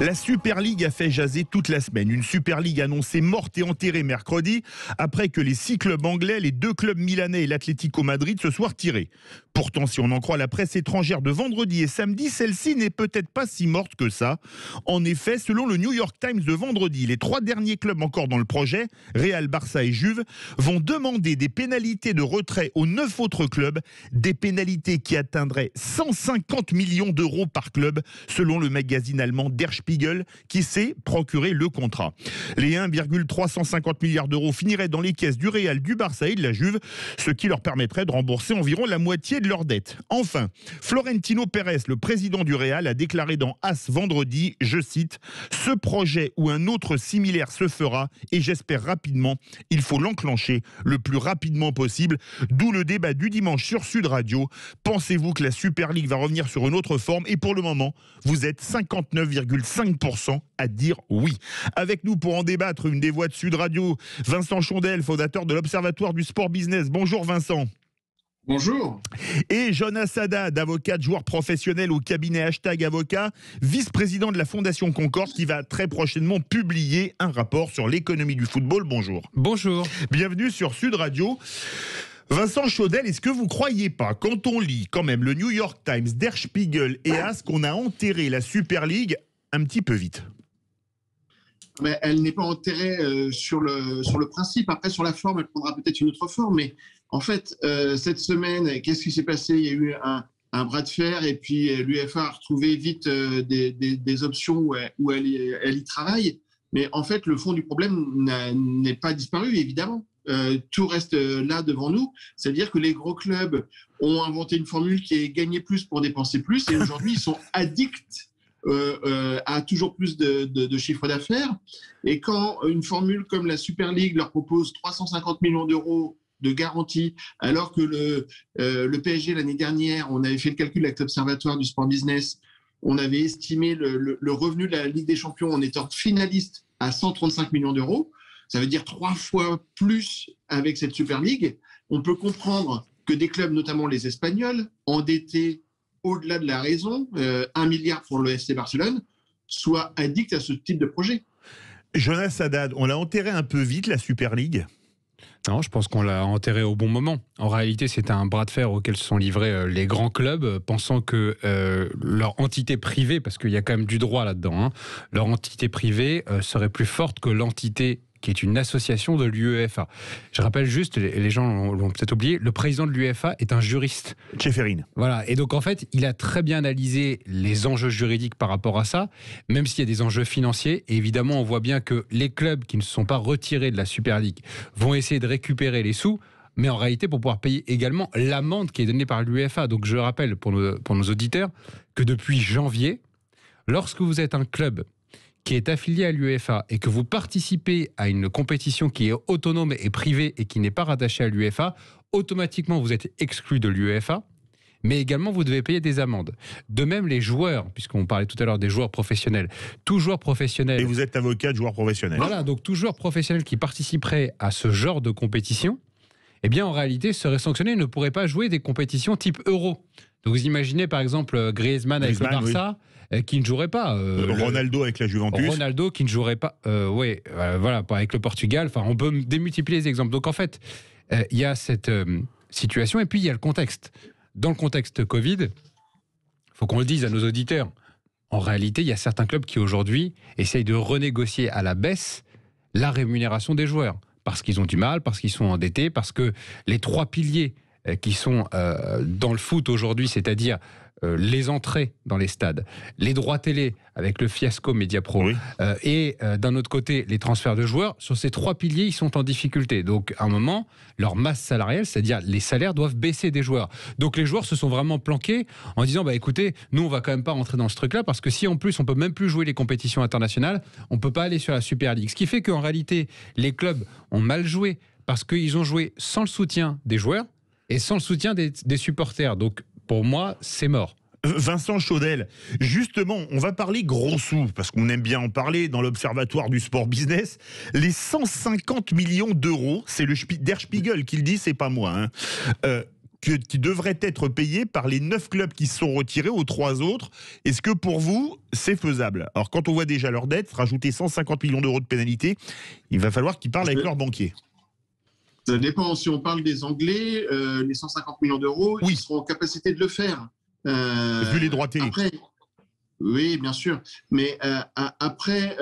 La Super League a fait jaser toute la semaine. Une Super League annoncée morte et enterrée mercredi après que les 6 clubs anglais, les 2 clubs milanais et l'Atlético Madrid se soient retirés. Pourtant, si on en croit la presse étrangère de vendredi et samedi, celle-ci n'est peut-être pas si morte que ça. En effet, selon le New York Times de vendredi, les 3 derniers clubs encore dans le projet, Real, Barça et Juve, vont demander des pénalités de retrait aux 9 autres clubs, des pénalités qui atteindraient 150 millions d'euros par club, selon le magazine allemand Der Spiegel, qui s'est procuré le contrat. Les 1,350 milliards d'euros finiraient dans les caisses du Real, du Barça et de la Juve, ce qui leur permettrait de rembourser environ la moitié de leurs dettes. Enfin, Florentino Pérez, le président du Real, a déclaré dans AS vendredi, je cite, « Ce projet ou un autre similaire se fera et j'espère rapidement, il faut l'enclencher le plus rapidement possible ». D'où le débat du dimanche sur Sud Radio. Pensez-vous que la Super League va revenir sur une autre forme? Et pour le moment, vous êtes 59,5% à dire oui. Avec nous pour en débattre, une des voix de Sud Radio, Vincent Chondel, fondateur de l'Observatoire du Sport Business. Bonjour Vincent. Bonjour. Et Jonas Haddad, avocat, joueur professionnel au cabinet #avocat, vice-président de la Fondation Concorde, qui va très prochainement publier un rapport sur l'économie du football. Bonjour. Bonjour. Bienvenue sur Sud Radio. Vincent Chondel, est-ce que vous croyez pas, quand on lit quand même le New York Times, Der Spiegel et AS, qu'on a enterré la Super League un petit peu vite? Mais elle n'est pas enterrée sur le principe. Après, sur la forme, elle prendra peut-être une autre forme. Mais en fait, cette semaine, qu'est-ce qui s'est passé? Il y a eu un bras de fer et puis l'UEFA a retrouvé vite des options où elle y travaille. Mais en fait, le fond du problème n'est pas disparu, évidemment. Tout reste là devant nous. C'est-à-dire que les gros clubs ont inventé une formule qui est gagner plus pour dépenser plus. Et aujourd'hui, ils sont addicts à toujours plus de chiffre d'affaires. Et quand une formule comme la Super League leur propose 350 millions d'euros de garantie, alors que le PSG l'année dernière, on avait fait le calcul avec l'Observatoire du Sport Business, on avait estimé le revenu de la Ligue des Champions en étant finaliste à 135 millions d'euros. Ça veut dire 3 fois plus avec cette Super League. On peut comprendre que des clubs, notamment les Espagnols, endettés au-delà de la raison, 1 milliard pour le FC Barcelone, soient addicts à ce type de projet. Jonas Haddad, on l'a enterré un peu vite, la Super League? Non, je pense qu'on l'a enterré au bon moment. En réalité, c'était un bras de fer auquel se sont livrés les grands clubs, pensant que leur entité privée, parce qu'il y a quand même du droit là-dedans, leur entité privée serait plus forte que l'entité qui est une association de l'UEFA. Je rappelle juste, les gens l'ont peut-être oublié, le président de l'UEFA est un juriste. Tcheferine. Voilà, et donc en fait, il a très bien analysé les enjeux juridiques par rapport à ça, même s'il y a des enjeux financiers. Et évidemment, on voit bien que les clubs qui ne se sont pas retirés de la Super League vont essayer de récupérer les sous, mais en réalité pour pouvoir payer également l'amende qui est donnée par l'UEFA. Donc je rappelle pour nos auditeurs que depuis janvier, lorsque vous êtes un club qui est affilié à l'UEFA et que vous participez à une compétition qui est autonome et privée et qui n'est pas rattachée à l'UEFA, automatiquement vous êtes exclu de l'UEFA, mais également vous devez payer des amendes. De même les joueurs, puisqu'on parlait tout à l'heure des joueurs professionnels, tout joueur professionnel... Et vous êtes avocat de joueur professionnel. Voilà, donc tout joueur professionnel qui participerait à ce genre de compétition, eh bien en réalité serait sanctionné et ne pourrait pas jouer des compétitions type Euro. Donc vous imaginez par exemple Griezmann avec le Barça... Oui. Qui ne jouerait pas. Ronaldo avec la Juventus. Ronaldo qui ne jouerait pas. Voilà, avec le Portugal. Enfin, on peut démultiplier les exemples. Donc en fait, il y a cette situation et puis il y a le contexte. Dans le contexte Covid, il faut qu'on le dise à nos auditeurs. En réalité, il y a certains clubs qui aujourd'hui essayent de renégocier à la baisse la rémunération des joueurs parce qu'ils ont du mal, parce qu'ils sont endettés, parce que les 3 piliers qui sont dans le foot aujourd'hui, c'est-à-dire les entrées dans les stades, les droits télé avec le fiasco Mediapro, oui. Et d'un autre côté les transferts de joueurs, sur ces 3 piliers ils sont en difficulté. Donc à un moment leur masse salariale, c'est-à-dire les salaires doivent baisser des joueurs. Donc les joueurs se sont vraiment planqués en disant bah écoutez, nous on va quand même pas rentrer dans ce truc là parce que si en plus on peut même plus jouer les compétitions internationales, on peut pas aller sur la Super League. Ce qui fait qu'en réalité les clubs ont mal joué parce qu'ils ont joué sans le soutien des joueurs et sans le soutien des supporters. Donc pour moi, c'est mort. Vincent Chondel, justement, on va parler gros sous, parce qu'on aime bien en parler dans l'Observatoire du Sport Business. Les 150 millions d'euros, c'est le Der Spiegel qui le dit, c'est pas moi. qui devrait être payé par les 9 clubs qui se sont retirés aux 3 autres. Est-ce que pour vous, c'est faisable? Alors quand on voit déjà leur dette, rajouter 150 millions d'euros de pénalité, il va falloir qu'ils parlent avec leurs banquiers. Ça dépend. Si on parle des Anglais, les 150 millions d'euros, ils seront en capacité de le faire. Vu les droits télé. Après, oui, bien sûr. Mais après,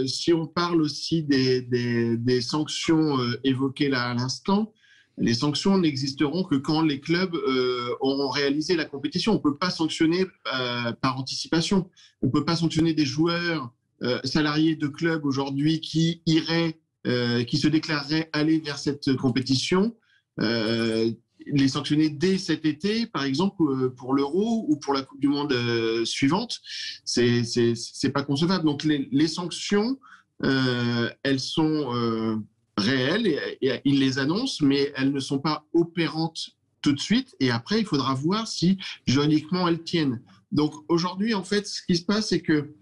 si on parle aussi des sanctions évoquées là à l'instant, les sanctions n'existeront que quand les clubs auront réalisé la compétition. On ne peut pas sanctionner par anticipation. On ne peut pas sanctionner des joueurs salariés de clubs aujourd'hui qui se déclareraient aller vers cette compétition. Les sanctionner dès cet été, par exemple, pour l'Euro ou pour la Coupe du Monde suivante, c'est pas concevable. Donc les sanctions, elles sont réelles et ils les annoncent, mais elles ne sont pas opérantes tout de suite. Et après, il faudra voir si juridiquement elles tiennent. Donc aujourd'hui, en fait, ce qui se passe, c'est que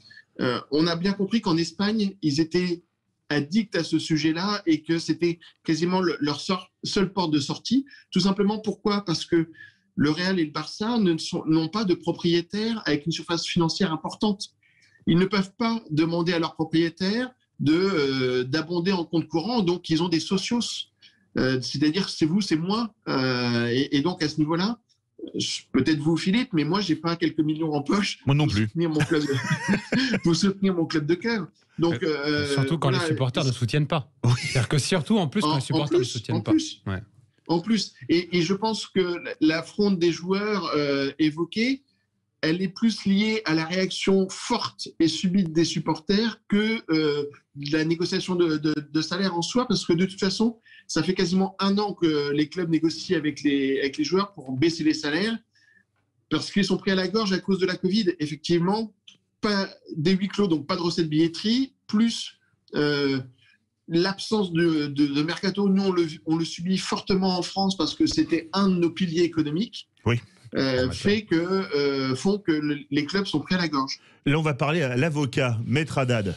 on a bien compris qu'en Espagne, ils étaient addicts à ce sujet-là et que c'était quasiment leur seule porte de sortie. Tout simplement, pourquoi ? Parce que le Real et le Barça n'ont pas de propriétaires avec une surface financière importante. Ils ne peuvent pas demander à leurs propriétaires d'abonder en compte courant, donc ils ont des socios. C'est-à-dire c'est vous, c'est moi. Et donc à ce niveau-là, peut-être vous, Philippe, mais moi, j'ai pas quelques millions en poche. Moi non plus. Pour soutenir mon club de cœur. Donc, surtout quand les supporters ne soutiennent pas. Oui. C'est-à-dire que surtout, en plus, quand les supporters ne soutiennent pas. Ouais. En plus. Et je pense que la fronde des joueurs évoquée, elle est plus liée à la réaction forte et subite des supporters que la négociation de salaire en soi, parce que de toute façon, ça fait quasiment 1 an que les clubs négocient avec les joueurs pour baisser les salaires, parce qu'ils sont pris à la gorge à cause de la Covid. Effectivement, pas des huis clos, donc pas de recettes de billetterie, plus l'absence de mercato. Nous, on le subit fortement en France parce que c'était un de nos piliers économiques. Oui. Font que les clubs sont pris à la gorge. Là, on va parler à l'avocat, Maître Haddad.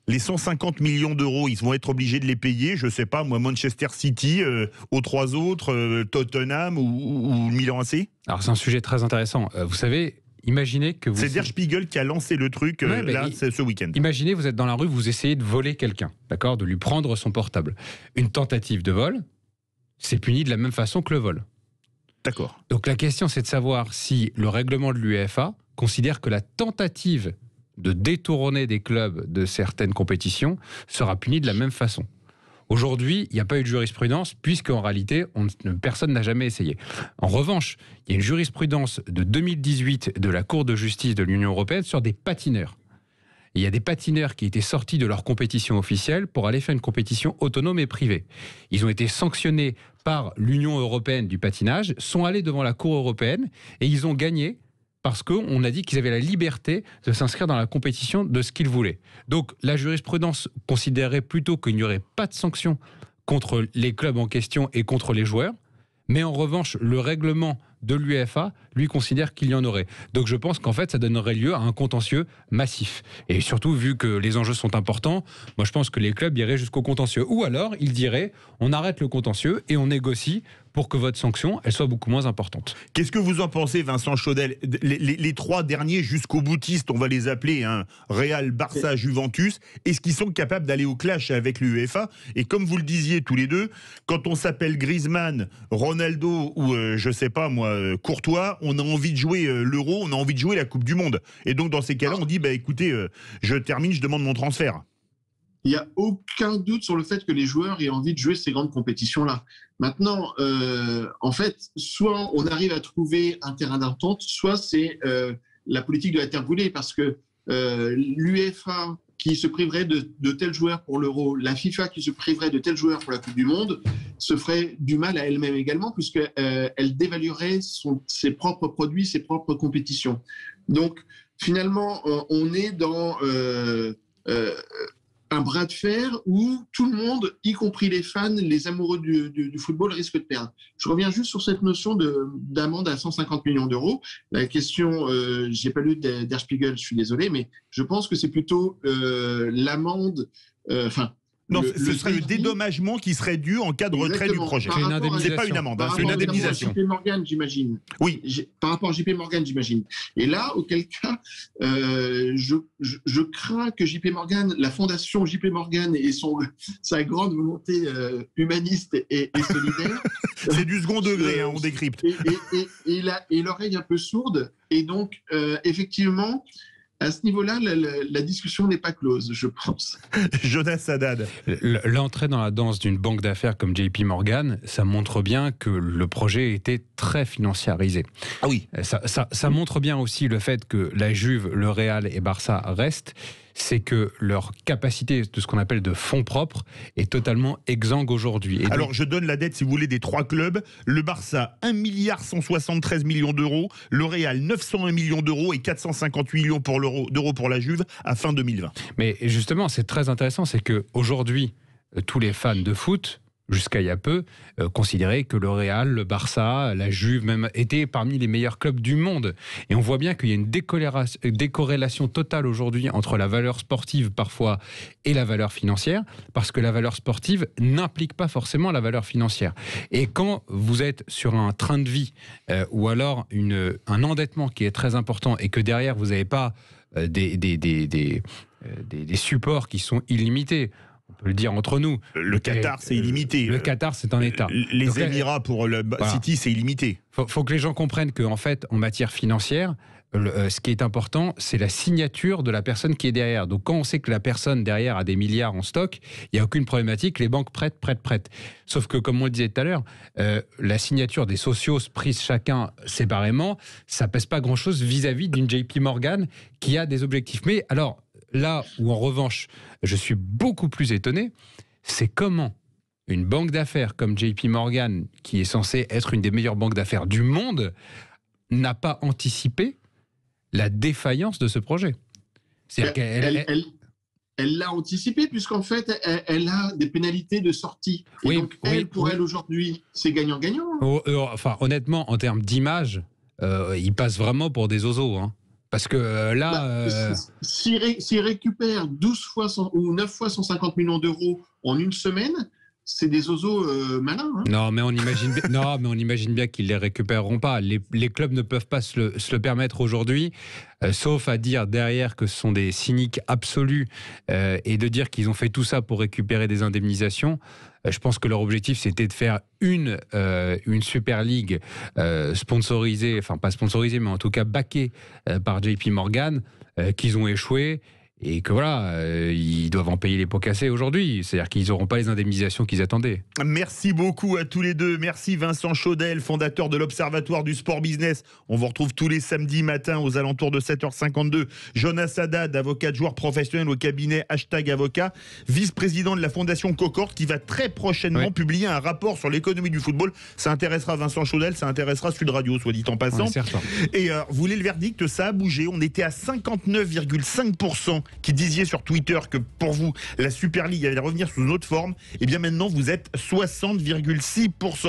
Les 150 millions d'euros, ils vont être obligés de les payer, je ne sais pas, moi, Manchester City, aux 3 autres, Tottenham ou Milan AC. Alors, c'est un sujet très intéressant. Vous savez, imaginez que vous... C'est Der Spiegel qui a lancé le truc ce week-end. Imaginez, vous êtes dans la rue, vous essayez de voler quelqu'un, d'accord, de lui prendre son portable. Une tentative de vol, c'est puni de la même façon que le vol. D'accord. Donc la question, c'est de savoir si le règlement de l'UEFA considère que la tentative de détourner des clubs de certaines compétitions sera punie de la même façon. Aujourd'hui, il n'y a pas eu de jurisprudence, puisqu'en réalité, personne n'a jamais essayé. En revanche, il y a une jurisprudence de 2018 de la Cour de justice de l'Union européenne sur des patineurs. Il y a des patineurs qui étaient sortis de leur compétition officielle pour aller faire une compétition autonome et privée. Ils ont été sanctionnés par l'Union européenne du patinage, sont allés devant la Cour européenne et ils ont gagné parce qu'on a dit qu'ils avaient la liberté de s'inscrire dans la compétition de ce qu'ils voulaient. Donc la jurisprudence considérait plutôt qu'il n'y aurait pas de sanctions contre les clubs en question et contre les joueurs, mais en revanche, le règlement de l'UEFA, lui, considère qu'il y en aurait. Donc je pense qu'en fait, ça donnerait lieu à un contentieux massif. Et surtout, vu que les enjeux sont importants, moi je pense que les clubs iraient jusqu'au contentieux. Ou alors, ils diraient, on arrête le contentieux et on négocie pour que votre sanction, elle soit beaucoup moins importante. Qu'est-ce que vous en pensez, Vincent Chaudel ? Les 3 derniers jusqu'au boutiste, on va les appeler, hein, Real, Barça, Juventus, est-ce qu'ils sont capables d'aller au clash avec l'UEFA ? Et comme vous le disiez tous les deux, quand on s'appelle Griezmann, Ronaldo ou je sais pas moi, Courtois, on a envie de jouer l'Euro, on a envie de jouer la Coupe du Monde. Et donc dans ces cas-là, on dit, écoutez, je termine, je demande mon transfert. Il n'y a aucun doute sur le fait que les joueurs aient envie de jouer ces grandes compétitions-là. Maintenant, en fait, soit on arrive à trouver un terrain d'entente, soit c'est la politique de la terre brûlée, parce que l'UEFA qui se priverait de tels joueurs pour l'Euro, la FIFA qui se priverait de tels joueurs pour la Coupe du Monde, se ferait du mal à elle-même également, puisqu'elle dévaluerait ses propres produits, ses propres compétitions. Donc, finalement, on est dans un bras de fer où tout le monde, y compris les fans, les amoureux du football, risquent de perdre. Je reviens juste sur cette notion d'amende à 150 millions d'euros. La question, j'ai pas lu Der Spiegel, je suis désolé, mais je pense que c'est plutôt l'amende, Non, ce serait le dédommagement qui serait dû en cas de retrait du projet. C'est une indemnisation. C'est pas une amende, c'est une indemnisation. JP Morgan, j'imagine. Oui. Par rapport à JP Morgan, j'imagine. Et là, auquel cas, je crains que JP Morgan, la fondation JP Morgan et sa grande volonté humaniste et solidaire. C'est du second degré, on décrypte. Et l'oreille un peu sourde. Et donc, effectivement, à ce niveau-là, la discussion n'est pas close, je pense. Jonas Haddad. L'entrée dans la danse d'une banque d'affaires comme JP Morgan, ça montre bien que le projet était très financiarisé. Ah oui. Ça montre bien aussi le fait que la Juve, le Real et Barça restent. C'est que leur capacité de ce qu'on appelle de fonds propres est totalement exsangue aujourd'hui. Alors, je donne la dette, si vous voulez, des 3 clubs. Le Barça, 1,173 milliard d'euros. Le Real, 901 millions d'euros et 458 millions d'euros pour la Juve à fin 2020. Mais justement, c'est très intéressant, c'est qu'aujourd'hui, tous les fans de foot, jusqu'à il y a peu, considéraient que le Real, le Barça, la Juve même étaient parmi les meilleurs clubs du monde. Et on voit bien qu'il y a une décorrélation totale aujourd'hui entre la valeur sportive parfois et la valeur financière, parce que la valeur sportive n'implique pas forcément la valeur financière. Et quand vous êtes sur un train de vie ou alors un endettement qui est très important et que derrière vous n'avez pas des supports qui sont illimités, on peut le dire entre nous. Le Qatar, c'est illimité. Le Qatar, c'est un État. Les Donc, Émirats pour le City, c'est illimité. Faut que les gens comprennent qu'en fait, en matière financière, ce qui est important, c'est la signature de la personne qui est derrière. Donc quand on sait que la personne derrière a des milliards en stock, il n'y a aucune problématique, les banques prêtent. Sauf que, comme on le disait tout à l'heure, la signature des socios prise chacun séparément, ça pèse pas grand-chose vis-à-vis d'une JP Morgan qui a des objectifs. Mais alors, là où en revanche, je suis beaucoup plus étonné, c'est comment une banque d'affaires comme JP Morgan, qui est censée être une des meilleures banques d'affaires du monde, n'a pas anticipé la défaillance de ce projet. C'est-à-dire elle l'a anticipé, puisqu'en fait, elle a des pénalités de sortie. Et donc, pour elle, aujourd'hui, c'est gagnant-gagnant. Enfin, honnêtement, en termes d'image, ils passent vraiment pour des osos, hein. Parce que là... S'ils récupèrent 12 fois ou 9 fois 150 millions d'euros en une semaine, c'est des osos malins. Hein. Non, mais on imagine bien qu'ils ne les récupéreront pas. Les clubs ne peuvent pas se le permettre aujourd'hui, sauf à dire derrière que ce sont des cyniques absolus et de dire qu'ils ont fait tout ça pour récupérer des indemnisations. Je pense que leur objectif, c'était de faire une Super League sponsorisée, enfin pas sponsorisée, mais en tout cas backée par JP Morgan, qu'ils ont échoué. Et que voilà, ils doivent en payer les pots cassés aujourd'hui. C'est-à-dire qu'ils n'auront pas les indemnisations qu'ils attendaient. Merci beaucoup à tous les deux. Merci Vincent Chaudel, fondateur de l'Observatoire du Sport Business. On vous retrouve tous les samedis matins aux alentours de 7h52. Jonas Haddad, avocat de joueur professionnel au cabinet #avocat, vice-président de la Fondation Cocord, qui va très prochainement publier un rapport sur l'économie du football. Ça intéressera Vincent Chaudel, ça intéressera Sud Radio, soit dit en passant. Et vous voulez le verdict, ça a bougé. On était à 59,5% qui disiez sur Twitter que pour vous, la Super League allait revenir sous une autre forme. Et bien maintenant, vous êtes 60,6%.